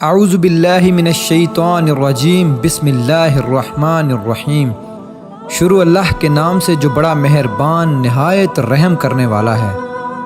اعوذ باللہ من الشیطان الرجیم بسم اللہ الرحمن الرحیم۔ شروع اللہ کے نام سے جو بڑا مہربان نہایت رحم کرنے والا ہے۔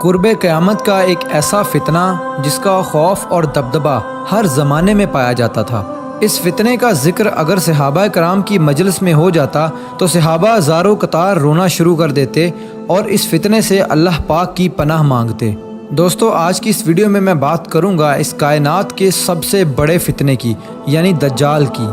قرب قیامت کا ایک ایسا فتنہ جس کا خوف اور دبدبہ ہر زمانے میں پایا جاتا تھا۔ اس فتنے کا ذکر اگر صحابہ کرام کی مجلس میں ہو جاتا تو صحابہ زاروں قطار رونا شروع کر دیتے اور اس فتنے سے اللہ پاک کی پناہ مانگتے۔ دوستو، آج کی اس ویڈیو میں بات کروں گا اس کائنات کے سب سے بڑے فتنے کی، یعنی دجال کی۔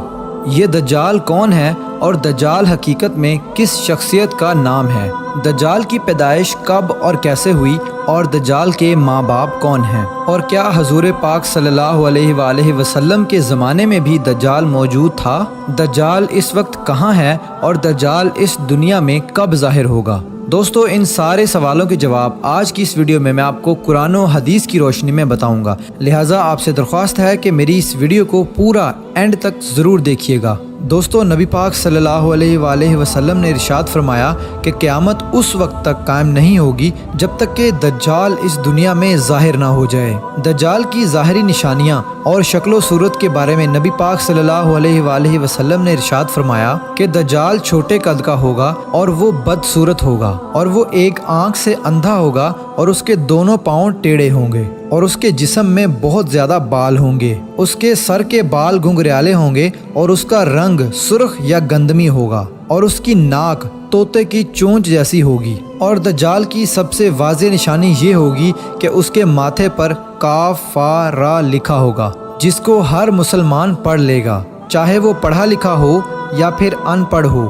یہ دجال کون ہے اور دجال حقیقت میں کس شخصیت کا نام ہے؟ دجال کی پیدائش کب اور کیسے ہوئی اور دجال کے ماں باپ کون ہیں؟ اور کیا حضور پاک صلی اللہ علیہ وآلہ وسلم کے زمانے میں بھی دجال موجود تھا؟ دجال اس وقت کہاں ہے اور دجال اس دنیا میں کب ظاہر ہوگا؟ دوستو، ان سارے سوالوں کے جواب آج کی اس ویڈیو میں آپ کو قرآن و حدیث کی روشنی میں بتاؤں گا، لہٰذا آپ سے درخواست ہے کہ میری اس ویڈیو کو پورا اینڈ تک ضرور دیکھیے گا۔ دوستو، نبی پاک صلی اللہ علیہ وآلہ وسلم نے ارشاد فرمایا کہ قیامت اس وقت تک قائم نہیں ہوگی جب تک کہ دجال اس دنیا میں ظاہر نہ ہو جائے۔ دجال کی ظاہری نشانیاں اور شکل و صورت کے بارے میں نبی پاک صلی اللہ علیہ وآلہ وسلم نے ارشاد فرمایا کہ دجال چھوٹے قد کا ہوگا اور وہ بدصورت ہوگا، اور وہ ایک آنکھ سے اندھا ہوگا اور اس کے دونوں پاؤں ٹیڑھے ہوں گے، اور اس کے جسم میں بہت زیادہ بال ہوں گے، اس کے سر کے بال گھنگریالے ہوں گے اور اس کا رنگ سرخ یا گندمی ہوگا، اور اس کی ناک طوطے کی چونچ جیسی ہوگی۔ اور دجال کی سب سے واضح نشانی یہ ہوگی کہ اس کے ماتھے پر کاف فا را لکھا ہوگا، جس کو ہر مسلمان پڑھ لے گا، چاہے وہ پڑھا لکھا ہو یا پھر ان پڑھ ہو،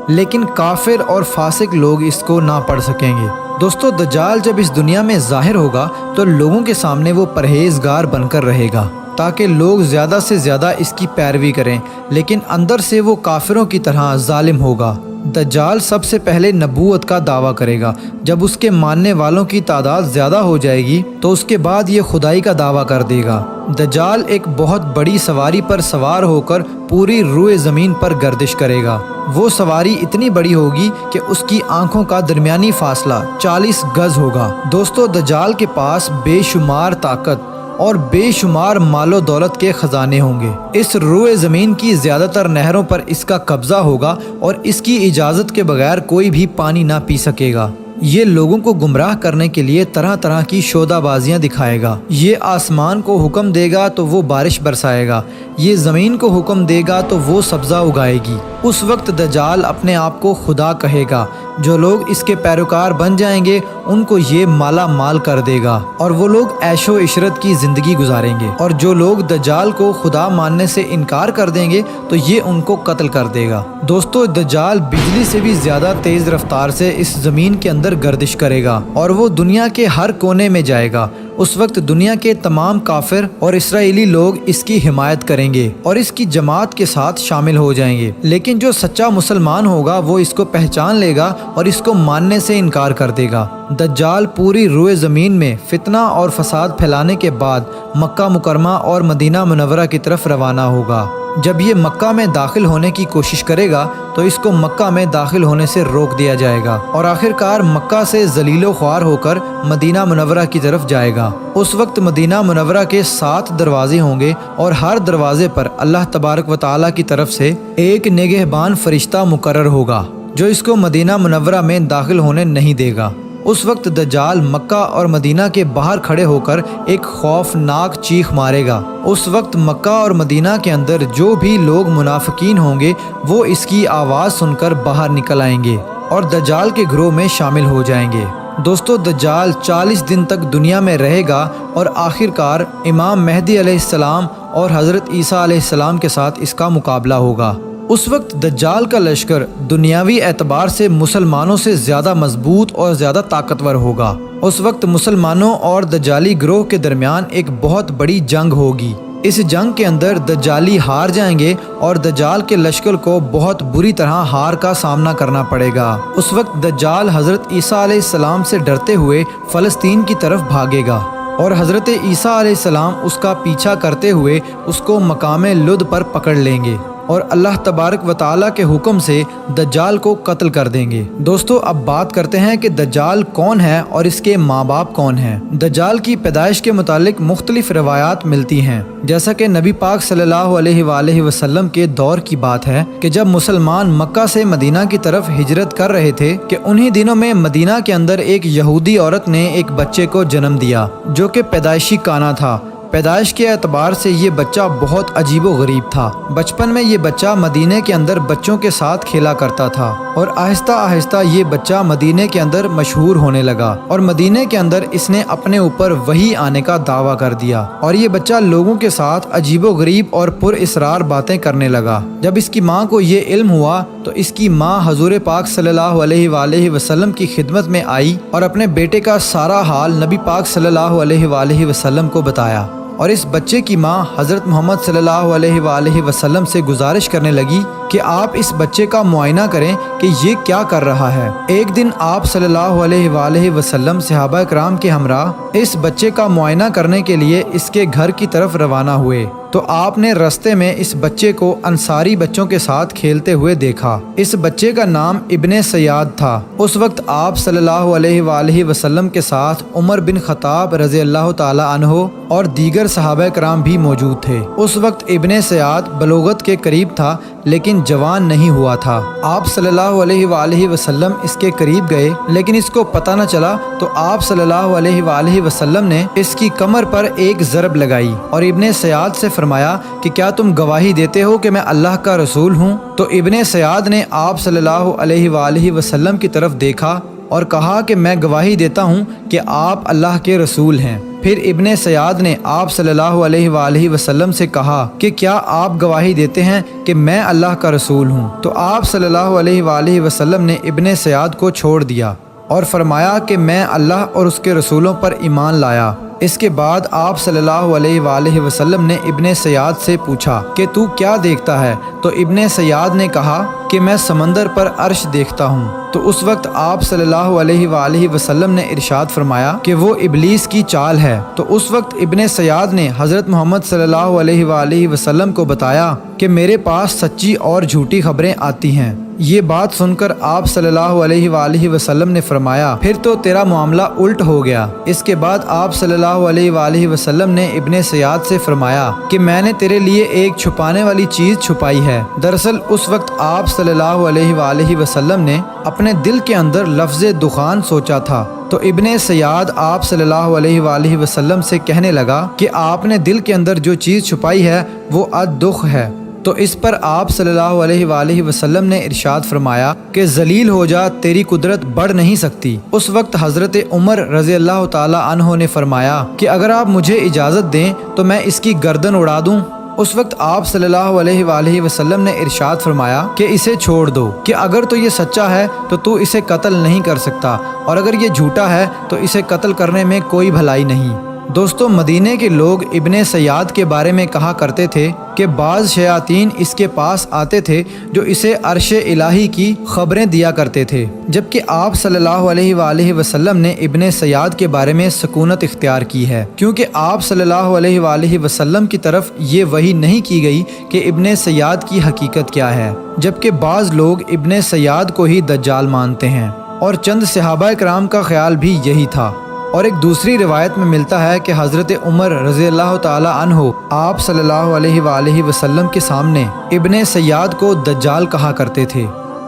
لیکن کافر اور فاسق لوگ اس کو نہ پڑھ سکیں گے۔ دوستو، دجال جب اس دنیا میں ظاہر ہوگا تو لوگوں کے سامنے وہ پرہیزگار بن کر رہے گا تاکہ لوگ زیادہ سے زیادہ اس کی پیروی کریں، لیکن اندر سے وہ کافروں کی طرح ظالم ہوگا۔ دجال سب سے پہلے نبوت کا دعویٰ کرے گا، جب اس کے ماننے والوں کی تعداد زیادہ ہو جائے گی تو اس کے بعد یہ خدائی کا دعویٰ کر دے گا۔ دجال ایک بہت بڑی سواری پر سوار ہو کر پوری روئے زمین پر گردش کرے گا۔ وہ سواری اتنی بڑی ہوگی کہ اس کی آنکھوں کا درمیانی فاصلہ 40 گز ہوگا۔ دوستو، دجال کے پاس بے شمار طاقت اور بے شمار مال و دولت کے خزانے ہوں گے۔ اس روئے زمین کی زیادہ تر نہروں پر اس کا قبضہ ہوگا اور اس کی اجازت کے بغیر کوئی بھی پانی نہ پی سکے گا۔ یہ لوگوں کو گمراہ کرنے کے لیے طرح طرح کی شودہ بازیاں دکھائے گا۔ یہ آسمان کو حکم دے گا تو وہ بارش برسائے گا، یہ زمین کو حکم دے گا تو وہ سبزہ اگائے گی۔ اس وقت دجال اپنے آپ کو خدا کہے گا۔ جو لوگ اس کے پیروکار بن جائیں گے ان کو یہ مالا مال کر دے گا اور وہ لوگ عیش و عشرت کی زندگی گزاریں گے، اور جو لوگ دجال کو خدا ماننے سے انکار کر دیں گے تو یہ ان کو قتل کر دے گا۔ دوستو، دجال بجلی سے بھی زیادہ تیز رفتار سے اس زمین کے اندر گردش کرے گا اور وہ دنیا کے ہر کونے میں جائے گا۔ اس وقت دنیا کے تمام کافر اور اسرائیلی لوگ اس کی حمایت کریں گے اور اس کی جماعت کے ساتھ شامل ہو جائیں گے، لیکن جو سچا مسلمان ہوگا وہ اس کو پہچان لے گا اور اس کو ماننے سے انکار کر دے گا۔ دجال پوری روئے زمین میں فتنہ اور فساد پھیلانے کے بعد مکہ مکرمہ اور مدینہ منورہ کی طرف روانہ ہوگا۔ جب یہ مکہ میں داخل ہونے کی کوشش کرے گا تو اس کو مکہ میں داخل ہونے سے روک دیا جائے گا اور آخرکار مکہ سے ذلیل و خوار ہو کر مدینہ منورہ کی طرف جائے گا۔ اس وقت مدینہ منورہ کے 7 دروازے ہوں گے اور ہر دروازے پر اللہ تبارک و تعالیٰ کی طرف سے ایک نگہبان فرشتہ مقرر ہوگا جو اس کو مدینہ منورہ میں داخل ہونے نہیں دے گا۔ اس وقت دجال مکہ اور مدینہ کے باہر کھڑے ہو کر ایک خوفناک چیخ مارے گا۔ اس وقت مکہ اور مدینہ کے اندر جو بھی لوگ منافقین ہوں گے وہ اس کی آواز سن کر باہر نکل آئیں گے اور دجال کے گروہ میں شامل ہو جائیں گے۔ دوستو، دجال 40 دن تک دنیا میں رہے گا اور آخرکار امام مہدی علیہ السلام اور حضرت عیسیٰ علیہ السلام کے ساتھ اس کا مقابلہ ہوگا۔ اس وقت دجال کا لشکر دنیاوی اعتبار سے مسلمانوں سے زیادہ مضبوط اور زیادہ طاقتور ہوگا۔ اس وقت مسلمانوں اور دجالی گروہ کے درمیان ایک بہت بڑی جنگ ہوگی۔ اس جنگ کے اندر دجالی ہار جائیں گے اور دجال کے لشکر کو بہت بری طرح ہار کا سامنا کرنا پڑے گا۔ اس وقت دجال حضرت عیسیٰ علیہ السلام سے ڈرتے ہوئے فلسطین کی طرف بھاگے گا اور حضرت عیسیٰ علیہ السلام اس کا پیچھا کرتے ہوئے اس کو مقام لد پر پکڑ لیں گے۔ اور اللہ تبارک و تعالیٰ کے حکم سے دجال کو قتل کر دیں گے۔ دوستو اب بات کرتے ہیں کہ دجال کون ہے اور اس کے ماں باپ کون ہیں۔ دجال کی پیدائش کے متعلق مختلف روایات ملتی ہیں، جیسا کہ نبی پاک صلی اللہ علیہ وآلہ وسلم کے دور کی بات ہے کہ جب مسلمان مکہ سے مدینہ کی طرف ہجرت کر رہے تھے کہ انہی دنوں میں مدینہ کے اندر ایک یہودی عورت نے ایک بچے کو جنم دیا جو کہ پیدائشی کانا تھا۔ پیدائش کے اعتبار سے یہ بچہ بہت عجیب و غریب تھا۔ بچپن میں یہ بچہ مدینے کے اندر بچوں کے ساتھ کھیلا کرتا تھا اور آہستہ آہستہ یہ بچہ مدینے کے اندر مشہور ہونے لگا اور مدینے کے اندر اس نے اپنے اوپر وحی آنے کا دعویٰ کر دیا اور یہ بچہ لوگوں کے ساتھ عجیب و غریب اور پر اسرار باتیں کرنے لگا۔ جب اس کی ماں کو یہ علم ہوا تو اس کی ماں حضور پاک صلی اللہ علیہ وآلہ وسلم کی خدمت میں آئی اور اپنے بیٹے کا سارا حال نبی پاک صلی اللہ علیہ وآلہ وسلم کو بتایا، اور اس بچے کی ماں حضرت محمد صلی اللہ علیہ وآلہ وسلم سے گزارش کرنے لگی کہ آپ اس بچے کا معائنہ کریں کہ یہ کیا کر رہا ہے۔ ایک دن آپ صلی اللہ علیہ وآلہ وسلم صحابہ کرام کے ہمراہ اس بچے کا معائنہ کرنے کے لیے اس کے گھر کی طرف روانہ ہوئے تو آپ نے رستے میں اس بچے کو انصاری بچوں کے ساتھ کھیلتے ہوئے دیکھا۔ اس بچے کا نام ابن سیاد تھا۔ اس وقت آپ صلی اللہ علیہ وآلہ وسلم کے ساتھ عمر بن خطاب رضی اللہ تعالی عنہ اور دیگر صحابہ کرام بھی موجود تھے۔ اس وقت ابن سیاد بلوغت کے قریب تھا لیکن جوان نہیں ہوا تھا۔ آپ صلی اللہ علیہ وآلہ وسلم اس کے قریب گئے لیکن اس کو پتہ نہ چلا تو آپ صلی اللہ علیہ وآلہ وسلم نے اس کی کمر پر ایک ضرب لگائی اور ابن سیاد سے فرمایا کہ کیا تم گواہی دیتے ہو کہ میں اللہ کا رسول ہوں؟ تو ابن سیاد نے آپ صلی اللہ علیہ وآلہ وسلم کی طرف دیکھا اور کہا کہ میں گواہی دیتا ہوں کہ آپ اللہ کے رسول ہیں۔ پھر ابن سیاد نے آپ صلی اللہ علیہ وآلہ وسلم سے کہا کہ کیا آپ گواہی دیتے ہیں کہ میں اللہ کا رسول ہوں؟ تو آپ صلی اللہ علیہ وآلہ وسلم نے ابن سیاد کو چھوڑ دیا اور فرمایا کہ میں اللہ اور اس کے رسولوں پر ایمان لایا۔ اس کے بعد آپ صلی اللہ علیہ وآلہ وسلم نے ابن سیاد سے پوچھا کہ تو کیا دیکھتا ہے؟ تو ابن سیاد نے کہا کہ میں سمندر پر عرش دیکھتا ہوں۔ تو اس وقت آپ صلی اللہ علیہ وآلہ وسلم نے ارشاد فرمایا کہ وہ ابلیس کی چال ہے۔ تو اس وقت ابن سیاد نے حضرت محمد صلی اللہ علیہ وآلہ وسلم کو بتایا کہ میرے پاس سچی اور جھوٹی خبریں آتی ہیں۔ یہ بات سن کر آپ صلی اللہ علیہ وآلہ وسلم نے فرمایا پھر تو تیرا معاملہ الٹ ہو گیا۔ اس کے بعد آپ صلی اللہ علیہ وآلہ وسلم نے ابن سیاد سے فرمایا کہ میں نے تیرے لیے ایک چھپانے والی چیز چھپائی ہے۔ دراصل اس وقت آپ صلی اللہ علیہ وآلہ وسلم نے اپنے دل کے اندر لفظ دخان سوچا تھا۔ تو ابن سیاد آپ صلی اللہ علیہ وآلہ وسلم سے کہنے لگا کہ آپ نے دل کے اندر جو چیز چھپائی ہے وہ الدخ ہے۔ تو اس پر آپ صلی اللہ علیہ وآلہ وسلم نے ارشاد فرمایا کہ ذلیل ہو جا، تیری قدرت بڑھ نہیں سکتی۔ اس وقت حضرت عمر رضی اللہ تعالی عنہ نے فرمایا کہ اگر آپ مجھے اجازت دیں تو میں اس کی گردن اڑا دوں۔ اس وقت آپ صلی اللہ علیہ وآلہ وسلم نے ارشاد فرمایا کہ اسے چھوڑ دو، کہ اگر تو یہ سچا ہے تو اسے قتل نہیں کر سکتا اور اگر یہ جھوٹا ہے تو اسے قتل کرنے میں کوئی بھلائی نہیں۔ دوستو مدینے کے لوگ ابن سیاد کے بارے میں کہا کرتے تھے کہ بعض شیاطین اس کے پاس آتے تھے جو اسے عرش الہی کی خبریں دیا کرتے تھے، جبکہ آپ صلی اللہ علیہ وآلہ وسلم نے ابن سیاد کے بارے میں سکونت اختیار کی ہے، کیونکہ آپ صلی اللہ علیہ وآلہ وسلم کی طرف یہ وحی نہیں کی گئی کہ ابن سیاد کی حقیقت کیا ہے، جبکہ بعض لوگ ابن سیاد کو ہی دجال مانتے ہیں اور چند صحابہ کرام کا خیال بھی یہی تھا۔ اور ایک دوسری روایت میں ملتا ہے کہ حضرت عمر رضی اللہ تعالی عنہ آپ صلی اللہ علیہ وآلہ وسلم کے سامنے ابن سیاد کو دجال کہا کرتے تھے،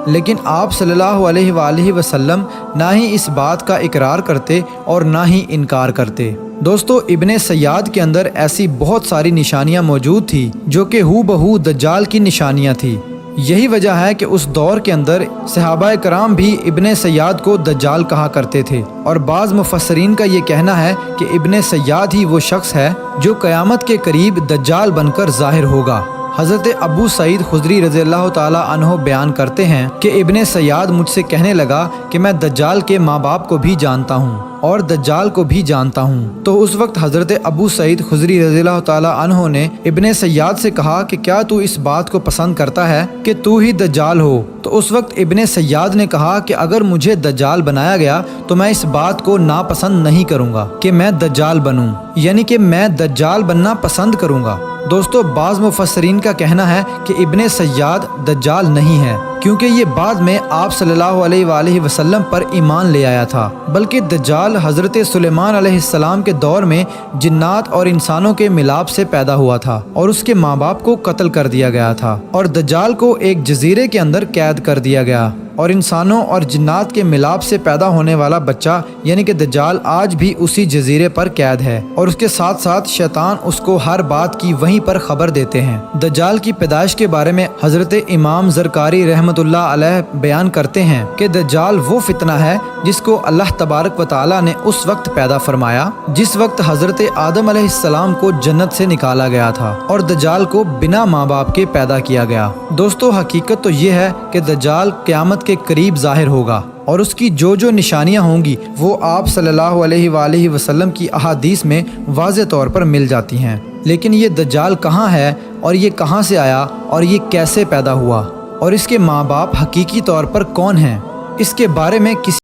لیکن آپ صلی اللہ علیہ وآلہ وسلم نہ ہی اس بات کا اقرار کرتے اور نہ ہی انکار کرتے۔ دوستو ابن سیاد کے اندر ایسی بہت ساری نشانیاں موجود تھی جو کہ ہو بہو دجال کی نشانیاں تھی۔ یہی وجہ ہے کہ اس دور کے اندر صحابہ کرام بھی ابن سیاد کو دجال کہا کرتے تھے، اور بعض مفسرین کا یہ کہنا ہے کہ ابن سیاد ہی وہ شخص ہے جو قیامت کے قریب دجال بن کر ظاہر ہوگا۔ حضرت ابو سعید خدری رضی اللہ تعالی عنہ بیان کرتے ہیں کہ ابن سیاد مجھ سے کہنے لگا کہ میں دجال کے ماں باپ کو بھی جانتا ہوں اور دجال کو بھی جانتا ہوں۔ تو اس وقت حضرت ابو سعید خدری رضی اللہ تعالی عنہ نے ابن سیاد سے کہا کہ کیا تو اس بات کو پسند کرتا ہے کہ تو ہی دجال ہو؟ تو اس وقت ابن سیاد نے کہا کہ اگر مجھے دجال بنایا گیا تو میں اس بات کو ناپسند نہیں کروں گا کہ میں دجال بنوں، یعنی کہ میں دجال بننا پسند کروں گا۔ دوستو بعض مفسرین کا کہنا ہے کہ ابن سیاد دجال نہیں ہے، کیونکہ یہ بعد میں آپ صلی اللہ علیہ وآلہ وسلم پر ایمان لے آیا تھا، بلکہ دجال حضرت سلیمان علیہ السلام کے دور میں جنات اور انسانوں کے ملاپ سے پیدا ہوا تھا اور اس کے ماں باپ کو قتل کر دیا گیا تھا، اور دجال کو ایک جزیرے کے اندر قید کر دیا گیا، اور انسانوں اور جنات کے ملاپ سے پیدا ہونے والا بچہ یعنی کہ دجال آج بھی اسی جزیرے پر قید ہے، اور اس کے ساتھ ساتھ شیطان اس کو ہر بات کی وہیں پر خبر دیتے ہیں۔ دجال کی پیدائش کے بارے میں حضرت امام زرکاری رحمۃ اللہ علیہ بیان کرتے ہیں کہ دجال وہ فتنہ ہے جس کو اللہ تبارک و تعالی نے اس وقت پیدا فرمایا جس وقت حضرت آدم علیہ السلام کو جنت سے نکالا گیا تھا، اور دجال کو بنا ماں باپ کے پیدا کیا گیا۔ دوستو حقیقت تو یہ ہے کہ دجال قیامت کے قریب ظاہر ہوگا، اور اس کی جو نشانیاں ہوں گی وہ آپ صلی اللہ علیہ وآلہ وسلم کی احادیث میں واضح طور پر مل جاتی ہیں۔ لیکن یہ دجال کہاں ہے، اور یہ کہاں سے آیا، اور یہ کیسے پیدا ہوا، اور اس کے ماں باپ حقیقی طور پر کون ہیں، اس کے بارے میں کسی